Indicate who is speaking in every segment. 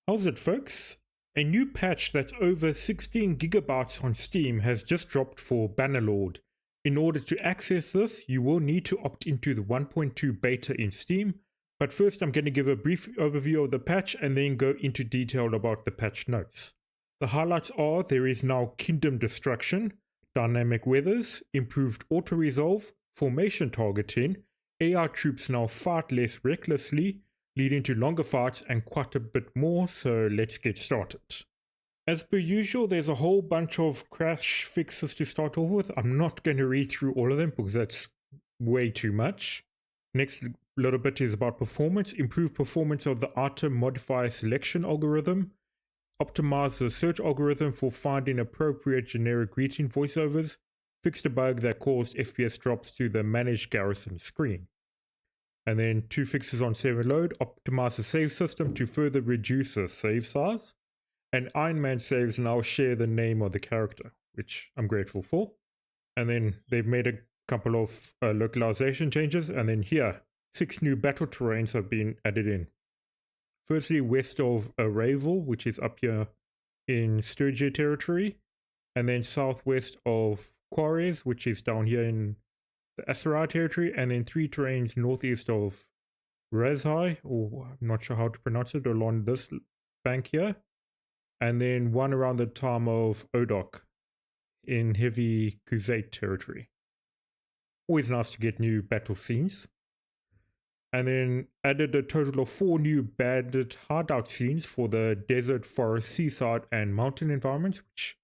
Speaker 1: How's it, folks? A new patch that's over 16 gigabytes on Steam has just dropped for Bannerlord. In order to access this, you will need to opt into the 1.2 beta in Steam. But first, I'm going to give a brief overview of the patch and then go into detail about the patch notes. The highlights are there is now Kingdom Destruction, dynamic weathers, improved auto-resolve, formation targeting, AI troops now fight less recklessly, leading to longer fights and quite a bit more, so let's get started. As per usual, there's a whole bunch of crash fixes to start off with. I'm not going to read through all of them because that's way too much. Next little bit is about performance. Improved performance of the item modifier selection algorithm. Optimize the search algorithm for finding appropriate generic greeting voiceovers. Fixed a bug that caused FPS drops to the managed garrison screen. And then 2 fixes on save and load. Optimize the save system to further reduce the save size. And Iron Man saves now share the name of the character, which I'm grateful for. And then they've made a couple of localization changes. And then here, 6 new battle terrains have been added in. Firstly, west of Ravel, which is up here in Sturgia territory. And then southwest of Quarries, which is down here in the Asarai territory. And then 3 terrains northeast of Rezhai, or I'm not sure how to pronounce it, along this bank here. And then 1 around the time of Odok in heavy Khuzait territory. Always nice to get new battle scenes. And then added a total of 4 new bandit hideout scenes for the desert, forest, seaside, and mountain environments, which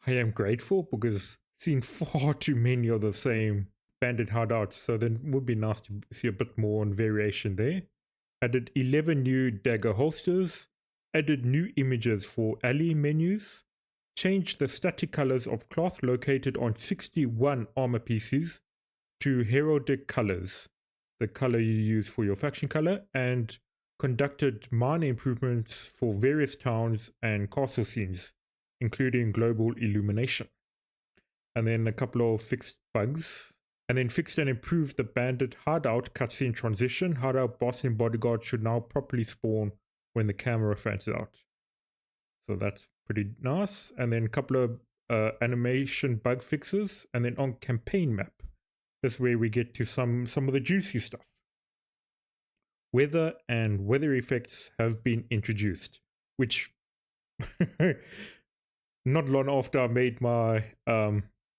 Speaker 1: I am grateful because I've seen far too many of the same bandit hideouts, so then it would be nice to see a bit more on variation there. Added 11 new dagger holsters. Added new images for ally menus, changed the static colors of cloth located on 61 armor pieces to heraldic colors, the color you use for your faction color, and conducted minor improvements for various towns and castle scenes, including global illumination. And then a couple of fixed bugs. And then fixed and improved the bandit hideout cutscene transition. Hideout boss and bodyguard should now properly spawn when the camera fades out. So that's pretty nice. And then a couple of animation bug fixes. And then on campaign map, this is where we get to some of the juicy stuff. Weather and weather effects have been introduced, which not long after I made my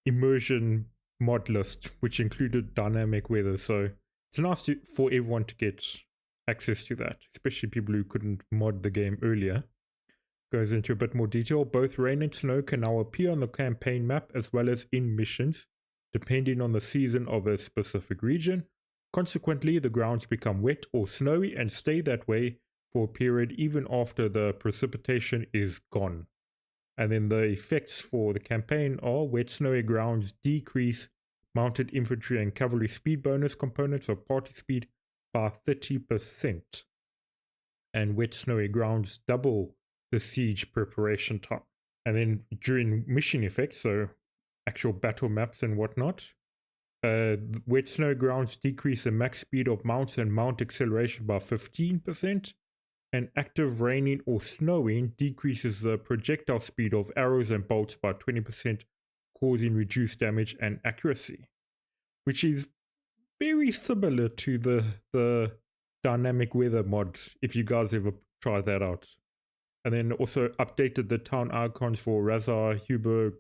Speaker 1: immersion mod list, which included dynamic weather. So it's nice for everyone to get access to that, especially people who couldn't mod the game earlier. Goes into a bit more detail. Both rain and snow can now appear on the campaign map as well as in missions, depending on the season of a specific region. Consequently, the grounds become wet or snowy and stay that way for a period even after the precipitation is gone. And then the effects for the campaign are wet snowy grounds decrease mounted infantry and cavalry speed bonus components of party speed by 30%. And wet snowy grounds double the siege preparation time. And then during mission effects, so actual battle maps and whatnot, wet snow grounds decrease the max speed of mounts and mount acceleration by 15%. And active raining or snowing decreases the projectile speed of arrows and bolts by 20%, causing reduced damage and accuracy, which is very similar to the dynamic weather mod, if you guys ever tried that out. And then also updated the town icons for Razar, Huber,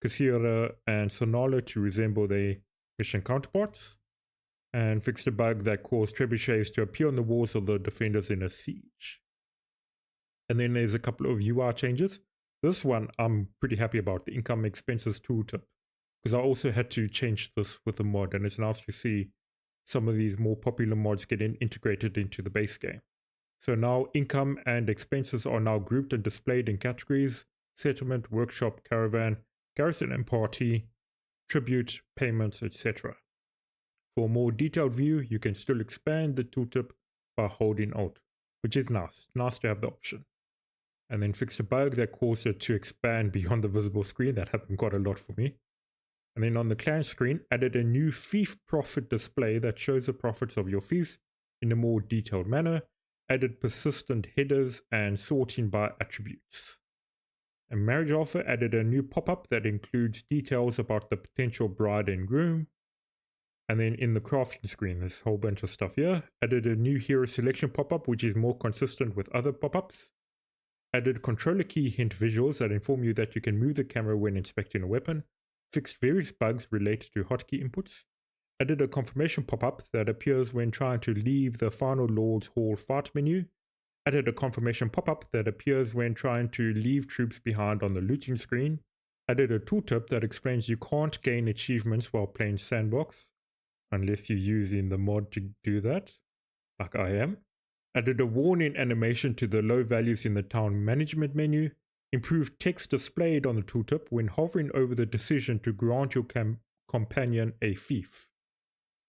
Speaker 1: Kasira, and Sonala to resemble their mission counterparts. And fixed a bug that caused trebuchets to appear on the walls of the defenders in a siege. And then there's a couple of UI changes. This one I'm pretty happy about, the income expenses tooltip, because I also had to change this with the mod, and it's nice to see some of these more popular mods getting integrated into the base game. So now income and expenses are now grouped and displayed in categories: settlement, workshop, caravan, garrison and party, tribute, payments, etc. For a more detailed view, you can still expand the tooltip by holding Alt, which is nice. Nice to have the option. And then fix a bug that caused it to expand beyond the visible screen. That happened quite a lot for me. And then on the clan screen, added a new fief profit display that shows the profits of your fiefs in a more detailed manner. added persistent headers and sorting by attributes. And marriage offer added a new pop-up that includes details about the potential bride and groom. And then in the crafting screen, there's a whole bunch of stuff here. Added a new hero selection pop-up, which is more consistent with other pop-ups. Added controller key hint visuals that inform you that you can move the camera when inspecting a weapon. Fixed various bugs related to hotkey inputs. Added a confirmation pop-up that appears when trying to leave the Final Lord's Hall fight menu. Added a confirmation pop-up that appears when trying to leave troops behind on the looting screen. Added a tooltip that explains you can't gain achievements while playing Sandbox, unless you're using the mod to do that, like I am. Added a warning animation to the low values in the town management menu. Improved text displayed on the tooltip when hovering over the decision to grant your companion a fief.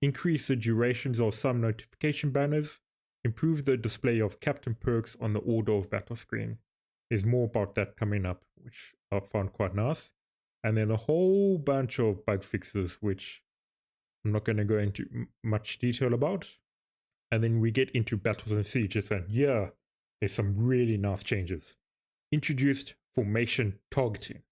Speaker 1: Increase the durations of some notification banners. Improve the display of captain perks on the order of battle screen. There's more about that coming up, which I found quite nice. And then a whole bunch of bug fixes, which I'm not going to go into much detail about. And then we get into battles and sieges, and yeah, there's some really nice changes. Introduced formation targeting,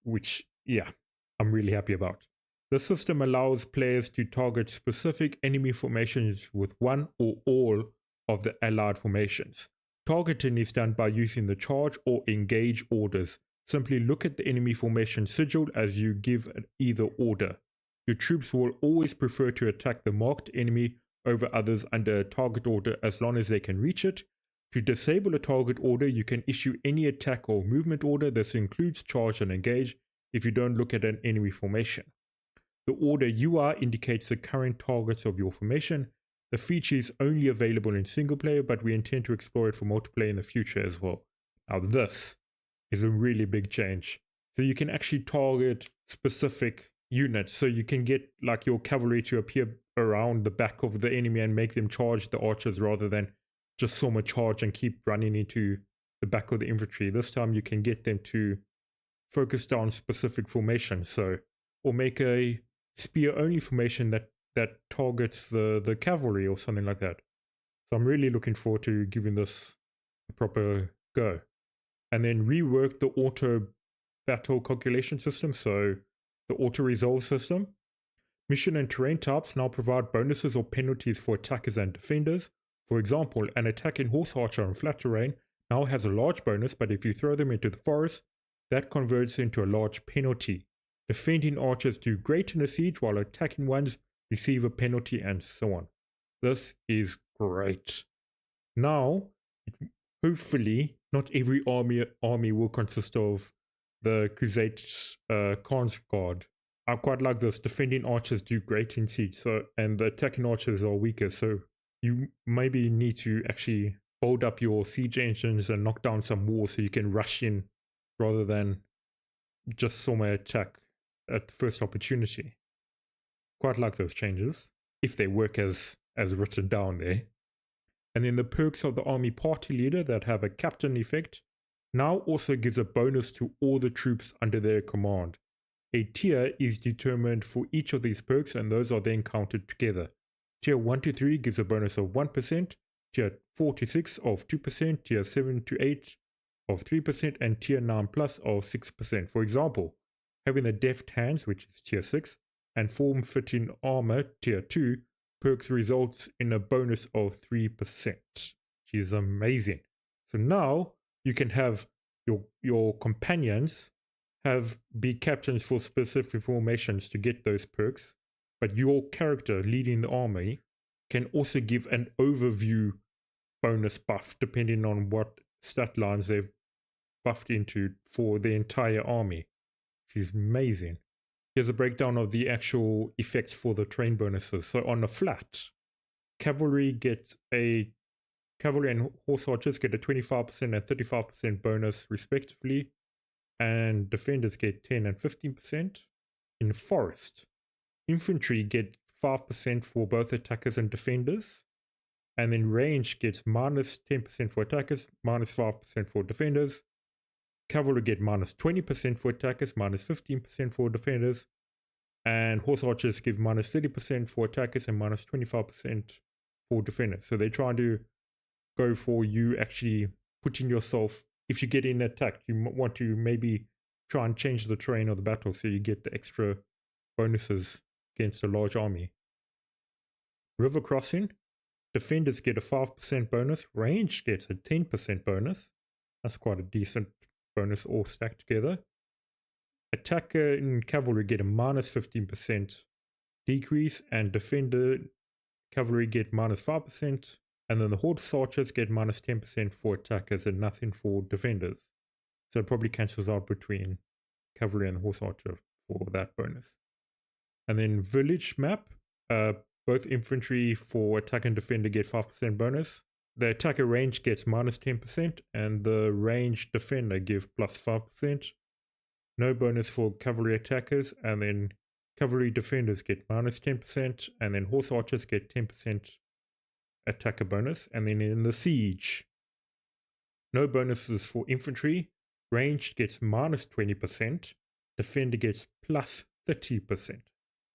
Speaker 1: which, yeah, I'm really happy about. The system allows players to target specific enemy formations with one or all of the allied formations. Targeting is done by using the charge or engage orders. Simply look at the enemy formation sigil as you give either order. Your troops will always prefer to attack the marked enemy over others under a target order as long as they can reach it. To disable a target order, you can issue any attack or movement order. This includes charge and engage if you don't look at an enemy formation. The order UI indicates the current targets of your formation. The feature is only available in single player, but we intend to explore it for multiplayer in the future as well. Now this is a really big change. So you can actually target specific units. So you can get like your cavalry to appear around the back of the enemy and make them charge the archers rather than just so much charge and keep running into the back of the infantry. This time you can get them to focus down specific formations. So, or make a spear only formation that targets the cavalry or something like that. So I'm really looking forward to giving this a proper go. And then rework the auto battle calculation system, so the auto resolve system. Mission and terrain types now provide bonuses or penalties for attackers and defenders. For example, an attacking horse archer on flat terrain now has a large bonus, but if you throw them into the forest, that converts into a large penalty. Defending archers do great in a siege, while attacking ones receive a penalty, and so on. This is great. Now, hopefully, not every army will consist of the Crusade Khan's Guard. I quite like this. Defending archers do great in siege, and the attacking archers are weaker, so you maybe need to actually hold up your siege engines and knock down some walls so you can rush in rather than just storm attack at the first opportunity. Quite like those changes, if they work as written down there. And then the perks of the army party leader that have a captain effect now also gives a bonus to all the troops under their command. A tier is determined for each of these perks, and those are then counted together. Tier 1 to 3 gives a bonus of 1%, Tier 4 to 6 of 2%, Tier 7 to 8 of 3%, and Tier 9 plus of 6%. For example, having the deft hands, which is Tier 6, and form-fitting armor, Tier 2, perks results in a bonus of 3%, which is amazing. So now you can have your companions be captains for specific formations to get those perks, but your character leading the army can also give an overview bonus buff depending on what stat lines they've buffed into for the entire army, which is amazing. Here's a breakdown of the actual effects for the train bonuses. So on the flat, cavalry and horse archers get a 25% and 35% bonus respectively, and defenders get 10 and 15%. In forest, infantry get 5% for both attackers and defenders, and then range gets minus 10% for attackers, minus 5% for defenders. Cavalry get minus 20% for attackers, minus 15% for defenders, and horse archers give minus 30% for attackers and minus 25% for defenders. So they try and do go for you actually putting yourself, if you get in attacked, you want to maybe try and change the terrain of the battle so you get the extra bonuses against a large army. River crossing, defenders get a 5% bonus, range gets a 10% bonus. That's quite a decent bonus all stacked together. Attacker and cavalry get a minus 15% decrease, and defender cavalry get minus 5%, and then the horse archers get minus 10% for attackers and nothing for defenders. So it probably cancels out between cavalry and horse archer for that bonus. And then village map, both infantry for attack and defender get 5% bonus. The attacker range gets minus 10%, and the range defender give plus 5%. No bonus for cavalry attackers, and then cavalry defenders get minus 10%, and then horse archers get 10% attacker bonus. And then in the siege, no bonuses for infantry, ranged gets minus 20%, defender gets plus 30%.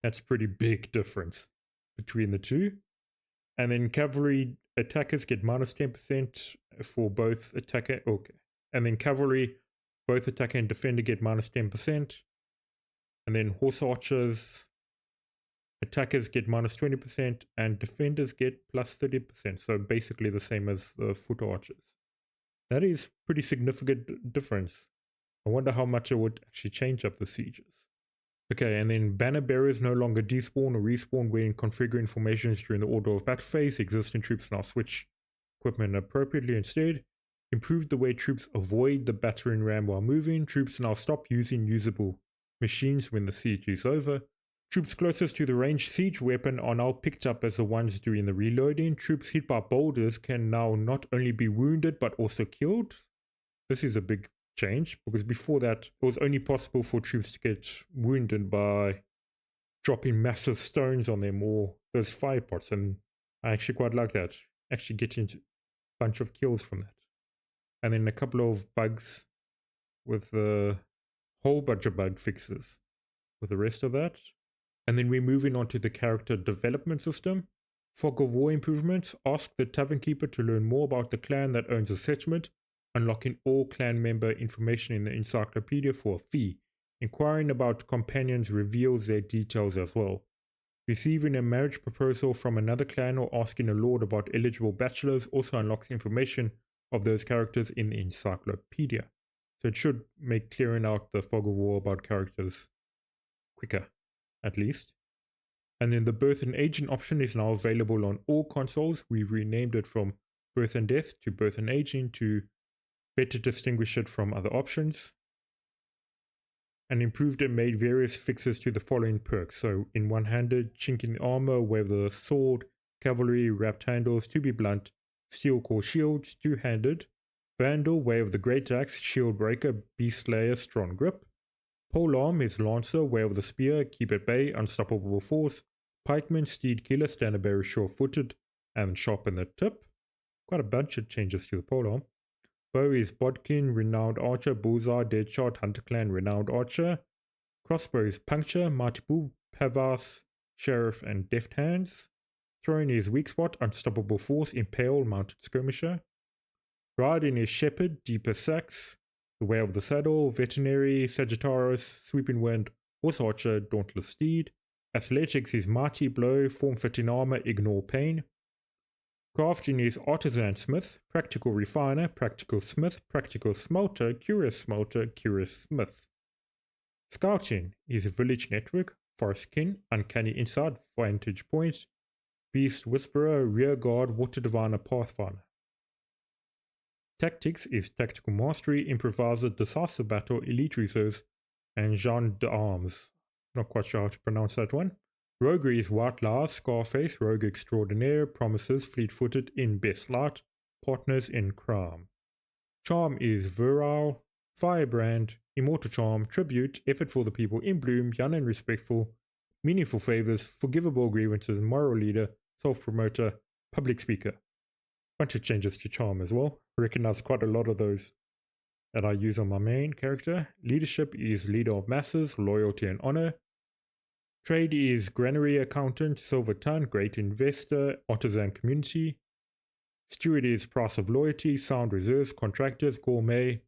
Speaker 1: That's pretty big difference between the two. And then cavalry attackers get minus 10% for both attacker, okay. And then cavalry, both attacker and defender get minus 10%. And then horse archers, attackers get minus 20% and defenders get plus 30%. So basically the same as the foot archers. That is pretty significant difference. I wonder how much it would actually change up the sieges. Okay, and then banner bearers no longer despawn or respawn when configuring formations during the order of battle phase. Existing troops now switch equipment appropriately instead. Improved the way troops avoid the battering ram while moving. Troops now stop using usable machines when the siege is over. Troops closest to the ranged siege weapon are now picked up as the ones doing the reloading. Troops hit by boulders can now not only be wounded but also killed. This is a big change, because before that it was only possible for troops to get wounded by dropping massive stones on them or those fire pots, and I actually quite like that, actually getting a bunch of kills from that. And then a couple of bugs with a whole bunch of bug fixes with the rest of that. And then we're moving on to the character development system. Fog of War improvements. Ask the tavern keeper to learn more about the clan that owns a settlement, unlocking all clan member information in the encyclopedia for a fee. Inquiring about companions reveals their details as well. Receiving a marriage proposal from another clan or asking a lord about eligible bachelors also unlocks information of those characters in the encyclopedia. So it should make clearing out the Fog of War about characters quicker, at least. And then the Birth and Aging option is now available on all consoles. We've renamed it from Birth and Death to Birth and Aging to better distinguish it from other options. And improved and made various fixes to the following perks. So in one-handed, chink in the armor, wear the sword, cavalry, wrapped handles, to be blunt, steel core shields, two-handed, vandal, way of the great axe, shield breaker, beast slayer, strong grip. Polearm is lancer, way of the spear, keep at bay, unstoppable force, pikeman, steed killer, standard bearer, sure-footed, and sharpen the tip. Quite a bunch of changes to the polearm. Bow is bodkin, renowned archer, bullseye, deadshot, hunter clan, renowned archer. Crossbow is puncture, mighty bull, pavas, sheriff, and deft hands. Throwing is weak spot, unstoppable force, impale, mounted skirmisher. Riding is shepherd, deeper sax, the way of the saddle, veterinary, sagittarius, sweeping wind, horse archer, dauntless steed. Athletics is mighty blow, form-fitting armor, ignore pain. Crafting is artisan smith, practical refiner, practical smith, practical smelter, curious smith. Scouting is village network, forest kin, uncanny insight, vantage point, beast whisperer, rear guard, water diviner, pathfinder. Tactics is tactical mastery, improviser, decisive battle, elite reserves, and Jean d'Armes. Not quite sure how to pronounce that one. Roguery is white lies, Scarface, rogue extraordinaire, promises, fleet-footed, in best light, partners in crime. Charm is virile, firebrand, immortal charm, tribute, effort for the people, in bloom, young and respectful, meaningful favors, forgivable grievances, moral leader, self-promoter, public speaker. Bunch of changes to charm as well. I recognize quite a lot of those that I use on my main character. Leadership is leader of masses, loyalty and honor. Trade is granary accountant, silver ton, great investor, artisan community. Steward is price of loyalty, sound reserves, contractors, gourmet,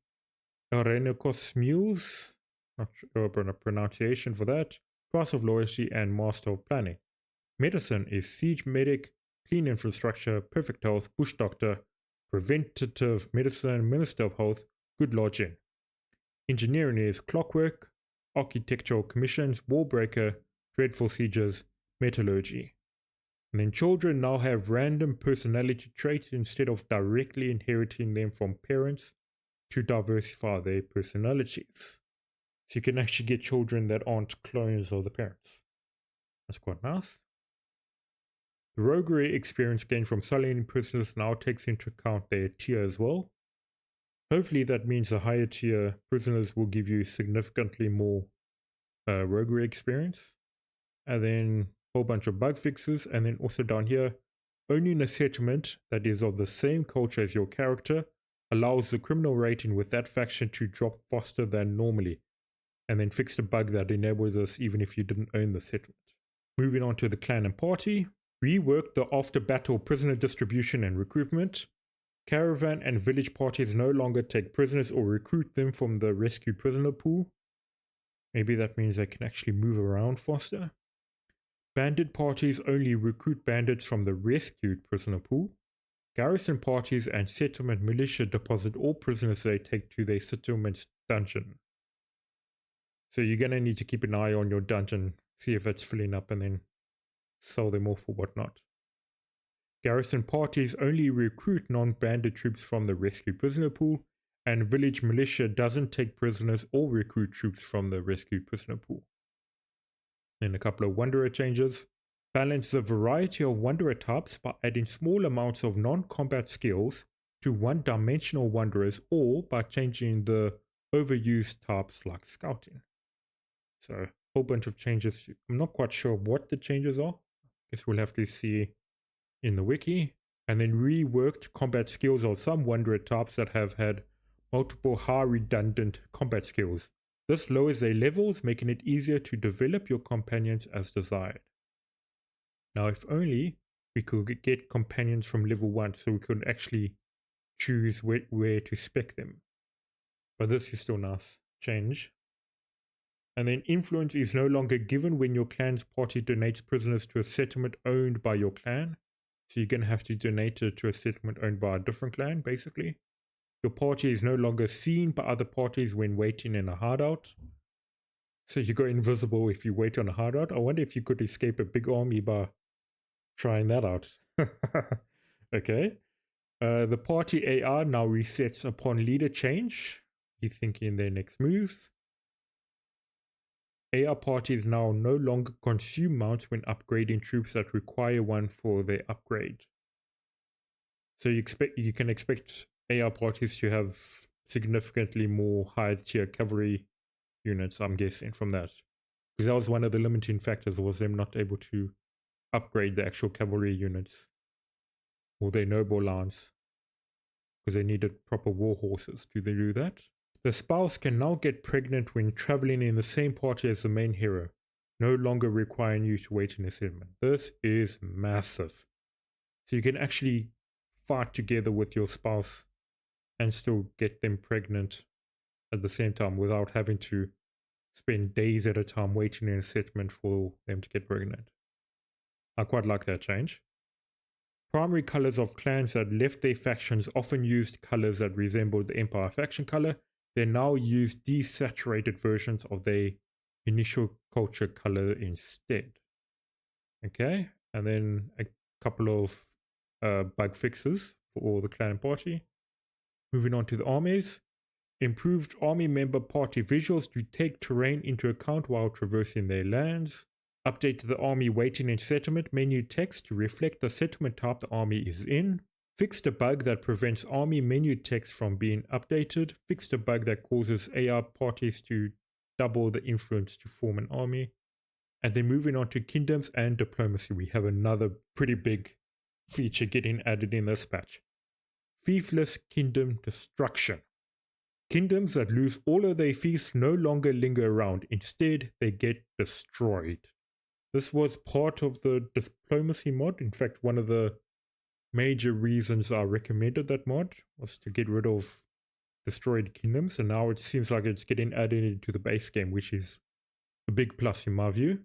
Speaker 1: arenicos mules, not sure about a pronunciation for that, price of loyalty, and master of planning. Medicine is siege medic, clean infrastructure, perfect health, bush doctor, preventative medicine, minister of health, good lodging. Engineering is clockwork, architectural commissions, wall breaker, dreadful sieges, metallurgy. And then children now have random personality traits instead of directly inheriting them from parents to diversify their personalities. So you can actually get children that aren't clones of the parents. That's quite nice. The roguery experience gained from sullying prisoners now takes into account their tier as well. Hopefully that means the higher tier prisoners will give you significantly more roguery experience. And then a whole bunch of bug fixes. And then also down here, owning a settlement that is of the same culture as your character allows the criminal rating with that faction to drop faster than normally. And then fixed a bug that enables this even if you didn't own the settlement. Moving on to the clan and party. Reworked the after battle prisoner distribution and recruitment. Caravan and village parties no longer take prisoners or recruit them from the rescued prisoner pool. Maybe that means they can actually move around faster. Bandit parties only recruit bandits from the rescued prisoner pool. Garrison parties and settlement militia deposit all prisoners they take to their settlement's dungeon. So you're going to need to keep an eye on your dungeon, see if it's filling up, and then sell them off or whatnot. Garrison parties only recruit non-bandit troops from the rescued prisoner pool, and village militia doesn't take prisoners or recruit troops from the rescued prisoner pool. Then a couple of Wanderer changes. Balance the variety of Wanderer types by adding small amounts of non-combat skills to one-dimensional Wanderers, or by changing the overused types like Scouting. So a whole bunch of changes. I'm not quite sure what the changes are. Guess we'll have to see in the wiki. And then reworked combat skills of some Wanderer types that have had multiple high redundant combat skills. This lowers their levels, making it easier to develop your companions as desired. Now, if only we could get companions from level 1 so we could actually choose where to spec them. But this is still nice. Change. And then influence is no longer given when your clan's party donates prisoners to a settlement owned by your clan. So you're going to have to donate it to a settlement owned by a different clan, basically. Your party is no longer seen by other parties when waiting in a hideout. So you go invisible if you wait on a hideout. I wonder if you could escape a big army by trying that out. Okay. The party AR now resets upon leader change. You're thinking their next move. AR parties now no longer consume mounts when upgrading troops that require one for their upgrade. So you can expect AR parties to have significantly more high tier cavalry units, I'm guessing, from that. Because that was one of the limiting factors, was them not able to upgrade the actual cavalry units or their noble lines, because they needed proper war horses to do that. The spouse can now get pregnant when traveling in the same party as the main hero, no longer requiring you to wait in a settlement. This is massive. So you can actually fight together with your spouse and still get them pregnant at the same time without having to spend days at a time waiting in a settlement for them to get pregnant. I quite like that change. Primary colors of clans that left their factions often used colors that resembled the Empire faction color. They now use desaturated versions of their initial culture color instead. Okay, and then a couple of bug fixes for all the clan and party. Moving on to the armies. Improved army member party visuals to take terrain into account while traversing their lands. Updated the army waiting in settlement menu text to reflect the settlement type the army is in. Fixed a bug that prevents army menu text from being updated. Fixed a bug that causes AR parties to double the influence to form an army. And then moving on to kingdoms and diplomacy, we have another pretty big feature getting added in this patch. Fiefless kingdom destruction. Kingdoms that lose all of their fiefs no longer linger around. Instead, they get destroyed. This was part of the diplomacy mod. In fact, one of the major reasons I recommended that mod was to get rid of destroyed kingdoms, and now it seems like it's getting added into the base game, which is a big plus in my view.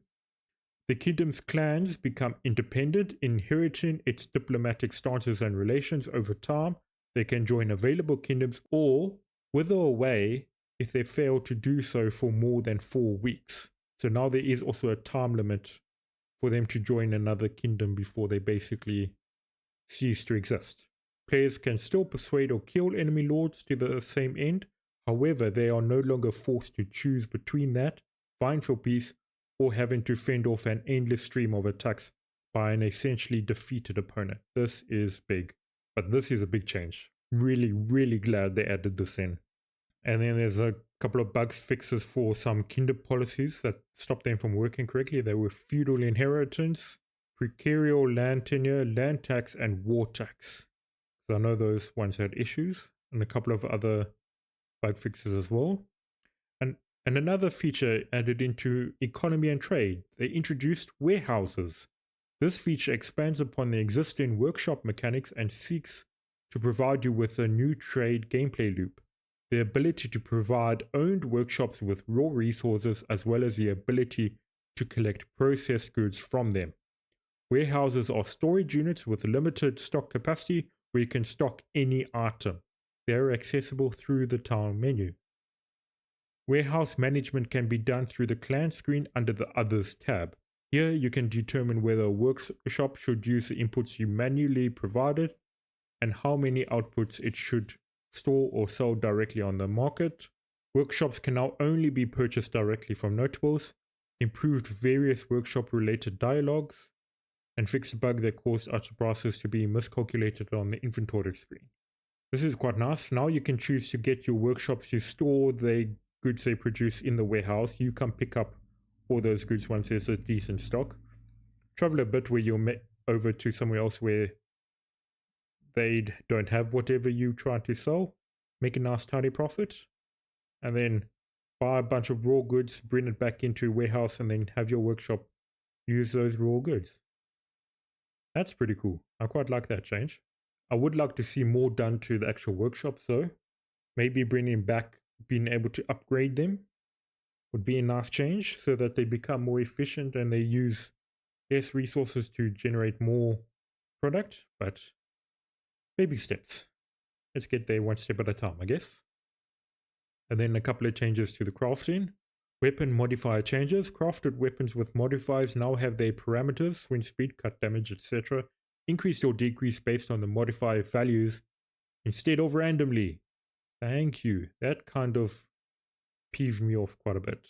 Speaker 1: The kingdom's clans become independent, inheriting its diplomatic stances and relations over time. They can join available kingdoms or wither away if they fail to do so for more than 4 weeks. So now there is also a time limit for them to join another kingdom before they basically cease to exist. Players can still persuade or kill enemy lords to the same end. However, they are no longer forced to choose between that, vying for peace, or having to fend off an endless stream of attacks by an essentially defeated opponent. This is big. But this is a big change. Really, really glad they added this in. And then there's a couple of bugs fixes for some kingdom policies that stop them from working correctly. They were feudal inheritance, precarial land tenure, land tax, and war tax. So I know those ones had issues, and a couple of other bug fixes as well. And another feature added into economy and trade, they introduced warehouses. This feature expands upon the existing workshop mechanics and seeks to provide you with a new trade gameplay loop. The ability to provide owned workshops with raw resources, as well as the ability to collect processed goods from them. Warehouses are storage units with limited stock capacity where you can stock any item. They are accessible through the town menu. Warehouse management can be done through the clan screen under the Others tab. Here you can determine whether a workshop should use the inputs you manually provided and how many outputs it should store or sell directly on the market. Workshops can now only be purchased directly from notables, improved various workshop related dialogues, and fixed a bug that caused item prices to be miscalculated on the inventory screen. This is quite nice. Now you can choose to get your workshops to store the goods they produce in the warehouse. You can pick up all those goods once there's a decent stock. Travel a bit where you're over to somewhere else where they don't have whatever you try to sell. Make a nice tidy profit. And then buy a bunch of raw goods, bring it back into a warehouse, and then have your workshop use those raw goods. That's pretty cool. I quite like that change. I would like to see more done to the actual workshops though. Maybe bringing back being able to upgrade them would be a nice change so that they become more efficient and they use less resources to generate more product, but baby steps. Let's get there one step at a time, I guess. And then a couple of changes to the crafting. Weapon modifier changes. Crafted weapons with modifiers now have their parameters, swing speed, cut damage, etc. Increase or decrease based on the modifier values instead of randomly. Thank you. That kind of peeved me off quite a bit.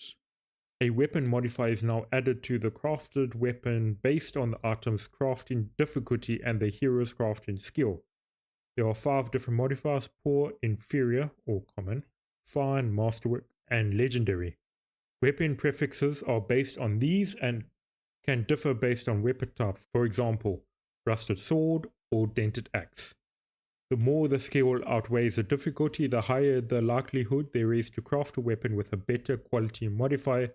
Speaker 1: A weapon modifier is now added to the crafted weapon based on the item's crafting difficulty and the hero's crafting skill. There are 5 different modifiers: poor, inferior or common, fine, masterwork, and legendary. Weapon prefixes are based on these and can differ based on weapon type. For example, rusted sword or dented axe. The more the skill outweighs the difficulty, the higher the likelihood there is to craft a weapon with a better quality modifier,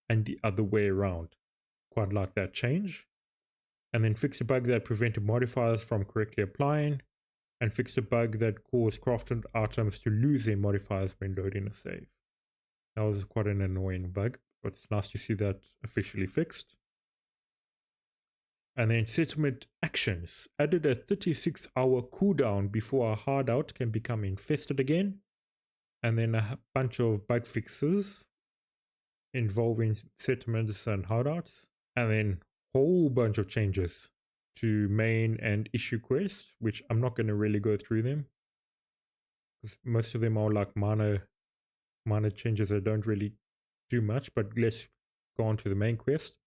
Speaker 1: and the other way around. Quite like that change. And then fix a bug that prevented modifiers from correctly applying, and fix a bug that caused crafted items to lose their modifiers when loading a save. That was quite an annoying bug, but it's nice to see that officially fixed. And then settlement actions. Added a 36-hour cooldown before a hideout can become infested again. And then a bunch of bug fixes involving settlements and hideouts. And then a whole bunch of changes to main and issue quests, which I'm not going to really go through them, because most of them are like minor changes that don't really do much. But let's go on to the main quest.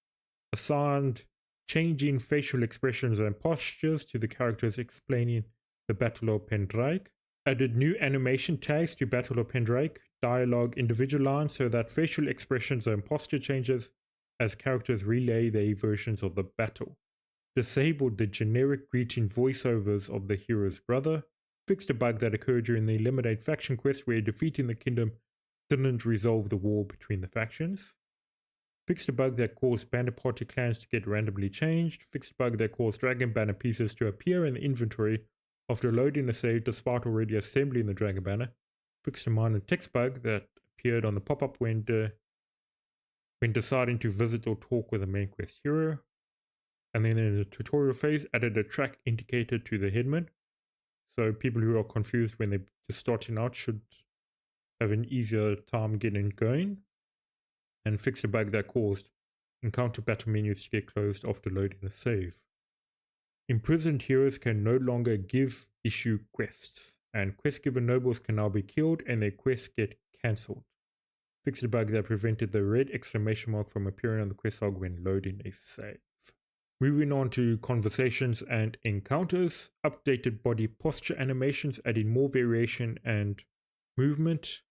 Speaker 1: Assigned changing facial expressions and postures to the characters explaining the Battle of Pendrake. Added new animation tags to Battle of Pendrake, dialogue individual lines so that facial expressions and posture changes as characters relay their versions of the battle. Disabled the generic greeting voiceovers of the hero's brother. Fixed a bug that occurred during the Eliminate faction quest where defeating the kingdom didn't resolve the war between the factions. Fixed a bug that caused banner party clans to get randomly changed. Fixed a bug that caused dragon banner pieces to appear in the inventory after loading a save despite already assembling the dragon banner. Fixed a minor text bug that appeared on the pop-up when deciding to visit or talk with a main quest hero. And then in the tutorial phase, added a track indicator to the headman. So people who are confused when they're just starting out should have an easier time getting going. And fixed a bug that caused encounter battle menus to get closed after loading a save. Imprisoned heroes can no longer issue quests, and quest giver nobles can now be killed and their quests get cancelled. Fixed a bug that prevented the red exclamation mark from appearing on the quest log when loading a save. Moving on to conversations and encounters, updated body posture animations adding more variation and movement,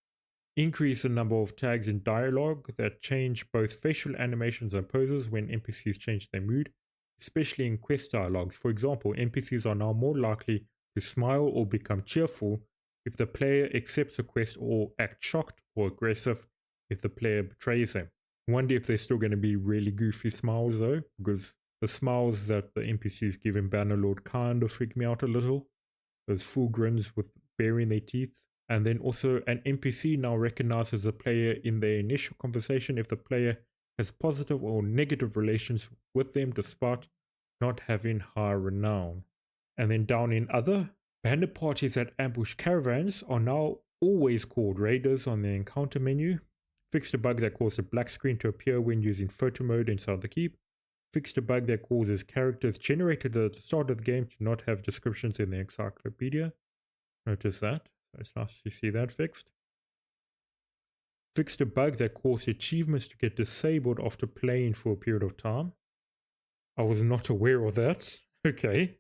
Speaker 1: increase the number of tags in dialogue that change both facial animations and poses when NPCs change their mood, especially in quest dialogues. For example, NPCs are now more likely to smile or become cheerful if the player accepts a quest or act shocked or aggressive if the player betrays them. I wonder if they're still going to be really goofy smiles though, because the smiles that the NPCs give in Bannerlord kind of freak me out a little. Those full grins with baring their teeth. And then also an NPC now recognizes the player in their initial conversation if the player has positive or negative relations with them despite not having high renown. And then down in other, banner parties that ambush caravans are now always called raiders on the encounter menu. Fixed a bug that caused a black screen to appear when using photo mode inside the keep. Fixed a bug that causes characters generated at the start of the game to not have descriptions in the encyclopedia. Notice that. So it's nice to see that fixed. Fixed a bug that caused achievements to get disabled after playing for a period of time. I was not aware of that. Okay.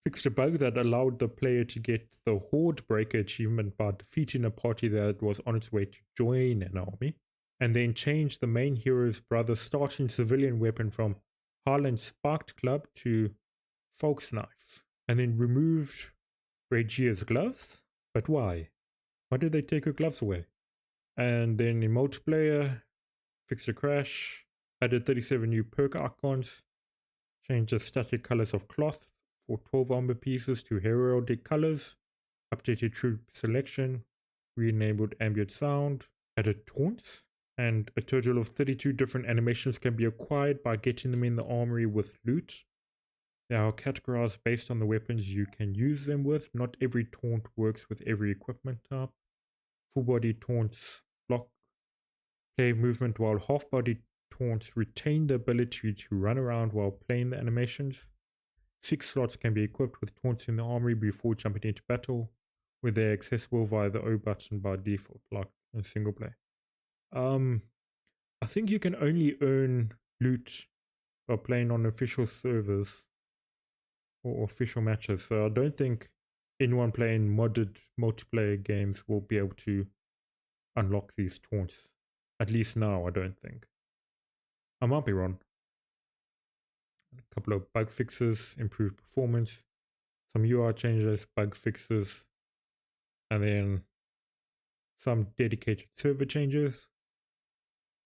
Speaker 1: Fixed a bug that allowed the player to get the Horde Breaker achievement by defeating a party that was on its way to join an army. And then changed the main hero's brother's starting civilian weapon from Highland Sparked Club to Folk's Knife. And then removed Regia's gloves. But why? Why did they take her gloves away? And then in multiplayer, fixed a crash, added 37 new perk icons, changed the static colors of cloth for 12 armor pieces to heraldic colors, updated troop selection, re-enabled ambient sound, added taunts, and a total of 32 different animations can be acquired by getting them in the armory with loot. They are categorized based on the weapons you can use them with. Not every taunt works with every equipment type. Full body taunts block play movement, while half body taunts retain the ability to run around while playing the animations. 6 slots can be equipped with taunts in the armory before jumping into battle, where they're accessible via the O button by default, like in single play. I think you can only earn loot by playing on official servers or official matches, so I don't think anyone playing modded multiplayer games will be able to unlock these taunts. At least now, I don't think. I might be wrong. A couple of bug fixes, improved performance, some UI changes, bug fixes, and then some dedicated server changes.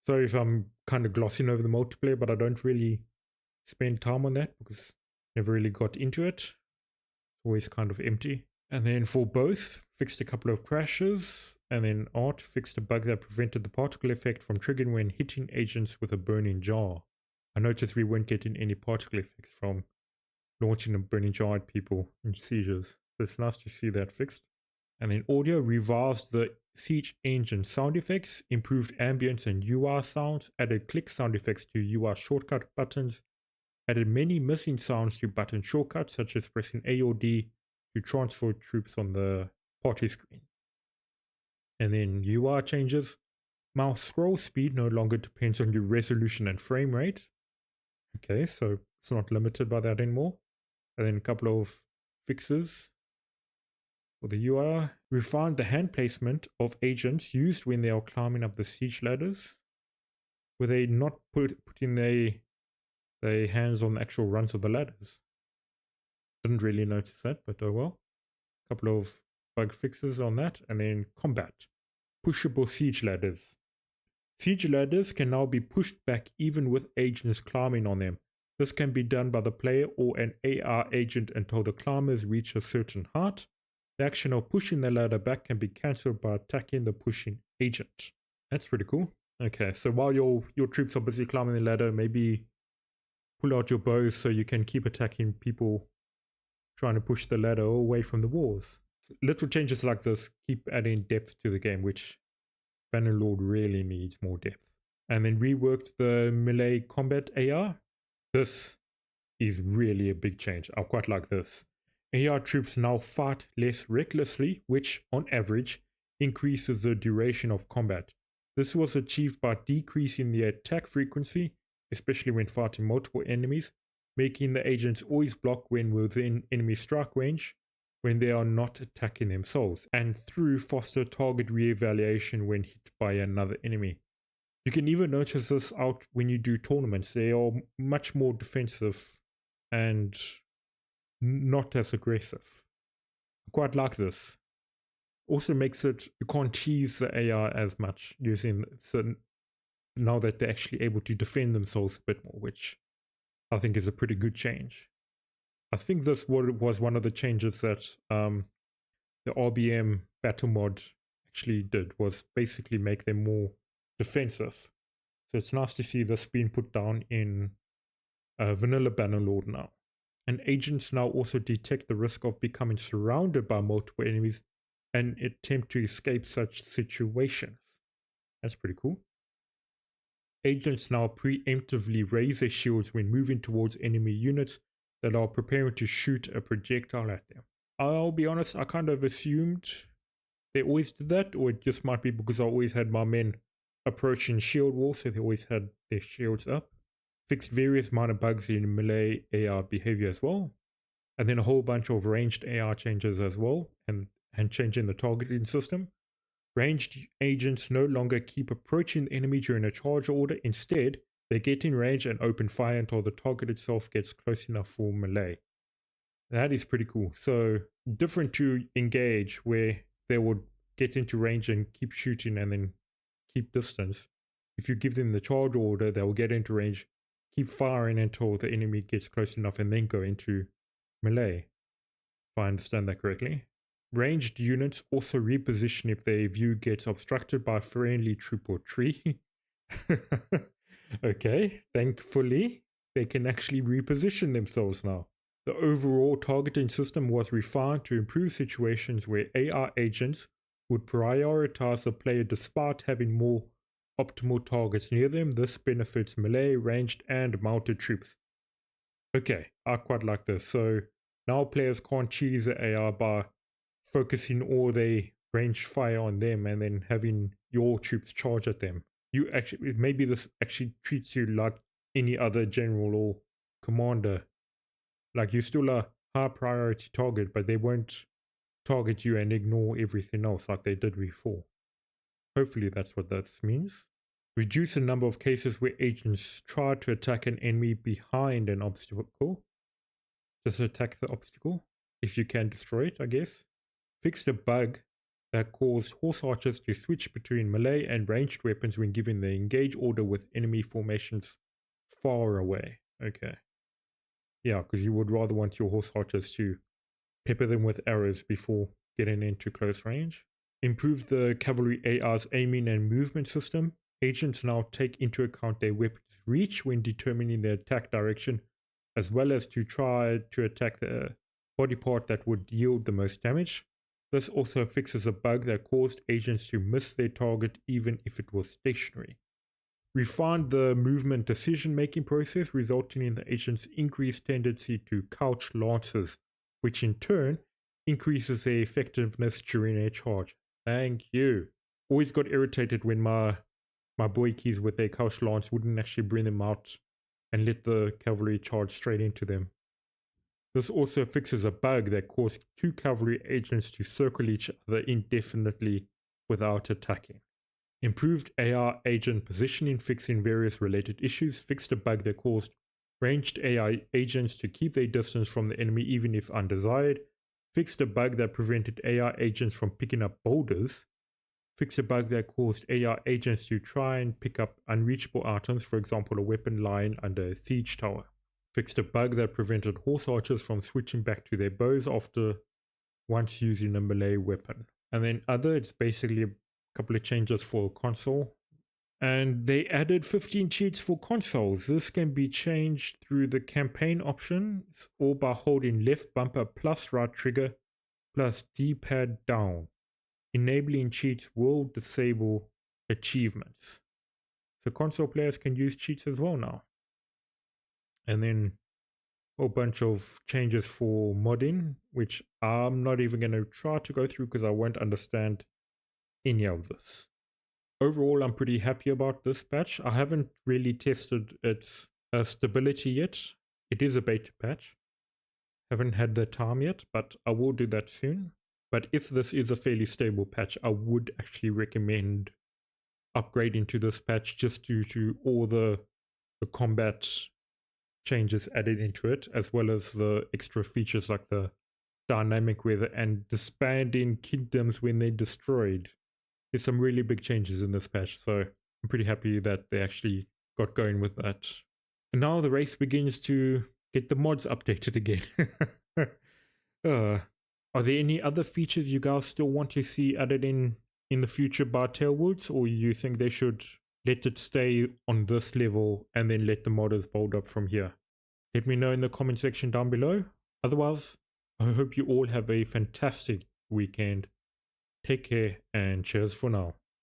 Speaker 1: Sorry if I'm kind of glossing over the multiplayer, but I don't really spend time on that because I never really got into it. It's always kind of empty. And then for both, fixed a couple of crashes, and then art fixed a bug that prevented the particle effect from triggering when hitting agents with a burning jar. I noticed we weren't getting any particle effects from launching a burning jar at people in seizures. So it's nice to see that fixed. And then audio revised the Siege Engine sound effects, improved ambience and UI sounds, added click sound effects to UI shortcut buttons, added many missing sounds to button shortcuts such as pressing A or D to transfer troops on the party screen. And then UI changes. Mouse scroll speed no longer depends on your resolution and frame rate. Okay, so it's not limited by that anymore. And then a couple of fixes for the UI. Refined the hand placement of agents used when they are climbing up the siege ladders. Were they not putting their hands on the actual runs of the ladders? Didn't really notice that, but oh well. A couple of bug fixes on that. And then combat. Pushable siege ladders. Siege ladders can now be pushed back even with agents climbing on them. This can be done by the player or an AR agent until the climbers reach a certain height. The action of pushing the ladder back can be cancelled by attacking the pushing agent. That's pretty cool. Okay, so while your troops are busy climbing the ladder, maybe pull out your bows so you can keep attacking people trying to push the ladder away from the walls. Little changes like this keep adding depth to the game, which Bannerlord really needs more depth. And then reworked the melee combat AR. This is really a big change. I quite like this. AR troops now fight less recklessly, which, on average, increases the duration of combat. This was achieved by decreasing the attack frequency, especially when fighting multiple enemies, making the agents always block when within enemy strike range when they are not attacking themselves, and through foster target re-evaluation when hit by another enemy. You can even notice this out when you do tournaments. They are much more defensive and not as aggressive. I quite like this. Also makes it, you can't tease the AR as much using certain, now that they're actually able to defend themselves a bit more, which I think is a pretty good change. I think this was one of the changes that the RBM battle mod actually did, was basically make them more defensive. So it's nice to see this being put down in vanilla Bannerlord now. And agents now also detect the risk of becoming surrounded by multiple enemies and attempt to escape such situations. That's pretty cool. Agents now preemptively raise their shields when moving towards enemy units that are preparing to shoot a projectile at them. I'll be honest, I kind of assumed they always did that, or it just might be because I always had my men approaching shield walls, so they always had their shields up. Fixed various minor bugs in melee AR behavior as well, and then a whole bunch of ranged AR changes as well, and changing the targeting system. Ranged agents no longer keep approaching the enemy during a charge order. Instead, they get in range and open fire until the target itself gets close enough for melee. That is pretty cool. So different to engage, where they would get into range and keep shooting and then keep distance. If you give them the charge order, they will get into range, keep firing until the enemy gets close enough, and then go into melee, if I understand that correctly. Ranged units also reposition if their view gets obstructed by a friendly troop or tree. Okay, thankfully, they can actually reposition themselves now. The overall targeting system was refined to improve situations where AR agents would prioritize the player despite having more optimal targets near them. This benefits melee, ranged, and mounted troops. Okay, I quite like this. So now players can't cheese the AR by focusing all their ranged fire on them and then having your troops charge at them. You actually, maybe this actually treats you like any other general or commander. Like you're still a high priority target, but they won't target you and ignore everything else like they did before. Hopefully that's what that means. Reduce the number of cases where agents try to attack an enemy behind an obstacle. Just attack the obstacle if you can destroy it, I guess. Fixed a bug that caused horse archers to switch between melee and ranged weapons when given the engage order with enemy formations far away. Okay. Yeah, because you would rather want your horse archers to pepper them with arrows before getting into close range. Improve the cavalry AR's aiming and movement system. Agents now take into account their weapon's reach when determining their attack direction, as well as to try to attack the body part that would yield the most damage. This also fixes a bug that caused agents to miss their target even if it was stationary. Refined the movement decision-making process, resulting in the agent's increased tendency to couch lances, which in turn increases their effectiveness during a charge. Thank you. Always got irritated when my boykies with their couch lance wouldn't actually bring them out and let the cavalry charge straight into them. This also fixes a bug that caused two cavalry agents to circle each other indefinitely without attacking. Improved AR agent positioning, fixing various related issues. Fixed a bug that caused ranged AI agents to keep their distance from the enemy even if undesired. Fixed a bug that prevented AI agents from picking up boulders. fixed a bug that caused AI agents to try and pick up unreachable items, for example, a weapon lying under a siege tower. Fixed a bug that prevented horse archers from switching back to their bows after once using a melee weapon. And then other, it's basically a couple of changes for console. And they added 15 cheats for consoles. This can be changed through the campaign options or by holding left bumper plus right trigger plus D-pad down. Enabling cheats will disable achievements. So console players can use cheats as well now. And then a whole bunch of changes for modding, which I'm not even going to try to go through because I won't understand any of this. Overall, I'm pretty happy about this patch. I haven't really tested its stability yet. It is a beta patch. Haven't had the time yet, but I will do that soon. But if this is a fairly stable patch, I would actually recommend upgrading to this patch just due to all the combat changes added into it, as well as the extra features like the dynamic weather and disbanding kingdoms when they're destroyed. There's some really big changes in this patch, so I'm pretty happy that they actually got going with that. And now the race begins to get the mods updated again. Are there any other features you guys still want to see added in the future by Tailwoods, or you think they should let it stay on this level and then let the modders build up from here? Let me know in the comment section down below. Otherwise, I hope you all have a fantastic weekend. Take care and cheers for now.